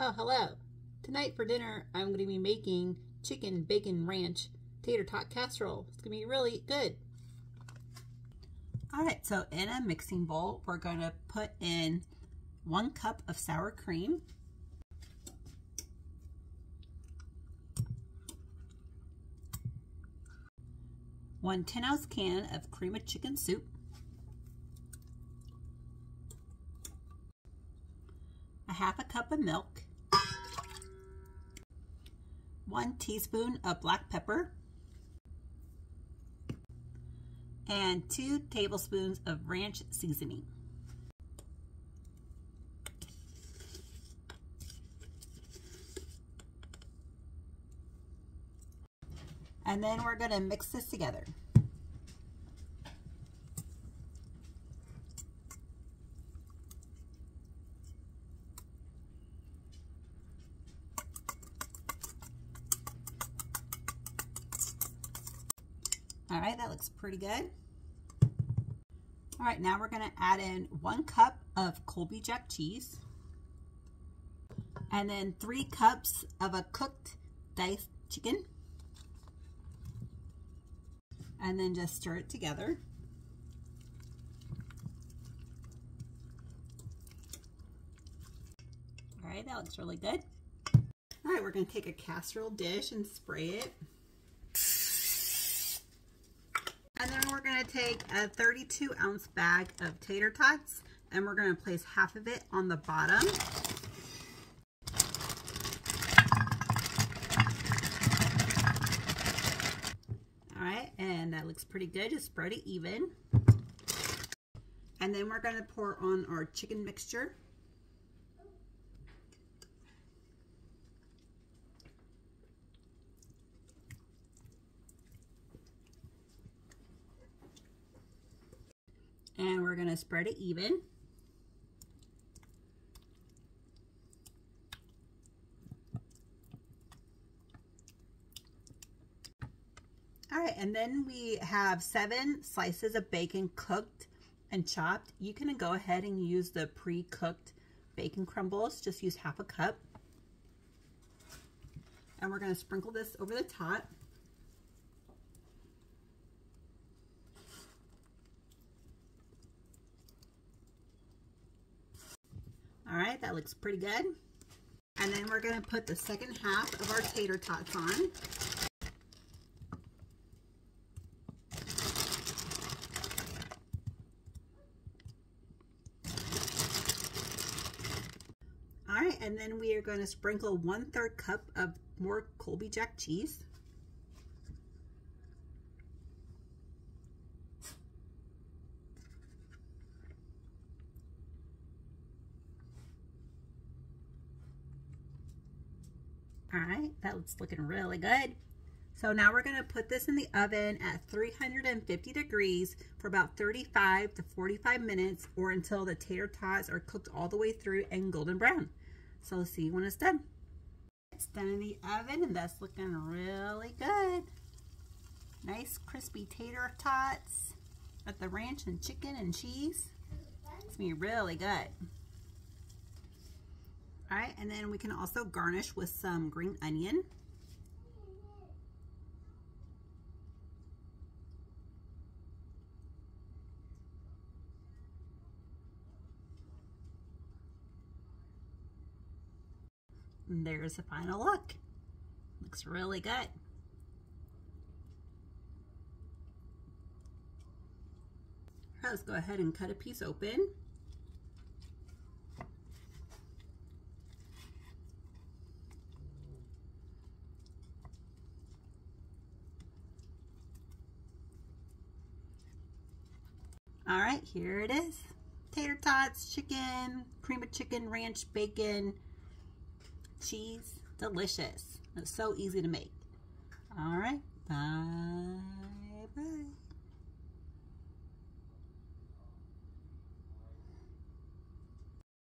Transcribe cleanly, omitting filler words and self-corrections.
Oh, hello. Tonight for dinner, I'm going to be making chicken bacon ranch tater tot casserole. It's going to be really good. All right, so in a mixing bowl, we're going to put in 1 cup of sour cream, one 10-ounce can of cream of chicken soup, a 1/2 cup of milk, 1 teaspoon of black pepper, and 2 tablespoons of ranch seasoning. And then we're going to mix this together. All right, that looks pretty good. All right, now we're going to add in 1 cup of Colby jack cheese, and then 3 cups of a cooked diced chicken, and then just stir it together. All right, that looks really good. All right, we're going to take a casserole dish and spray it. And then we're going to take a 32-ounce bag of tater tots, and we're going to place half of it on the bottom. All right, and that looks pretty good. Just spread it even. And then we're going to pour on our chicken mixture. And we're going to spread it even. All right, and then we have 7 slices of bacon cooked and chopped. You can go ahead and use the pre-cooked bacon crumbles. Just use 1/2 cup. And we're going to sprinkle this over the top. All right, that looks pretty good. And then we're going to put the second half of our tater tots on. All right, and then we are going to sprinkle 1/3 cup of more Colby jack cheese. All right, that's looking really good. So now we're going to put this in the oven at 350 degrees for about 35 to 45 minutes, or until the tater tots are cooked all the way through and golden brown. So let's see when it's done. It's done in the oven, and that's looking really good. Nice crispy tater tots with the ranch and chicken and cheese. It's going to be really good. All right, and then we can also garnish with some green onion. And there's the final look. Looks really good. Let's go ahead and cut a piece open. All right, here it is. Tater tots, chicken, cream of chicken, ranch, bacon, cheese. Delicious. It's so easy to make. All right, bye-bye.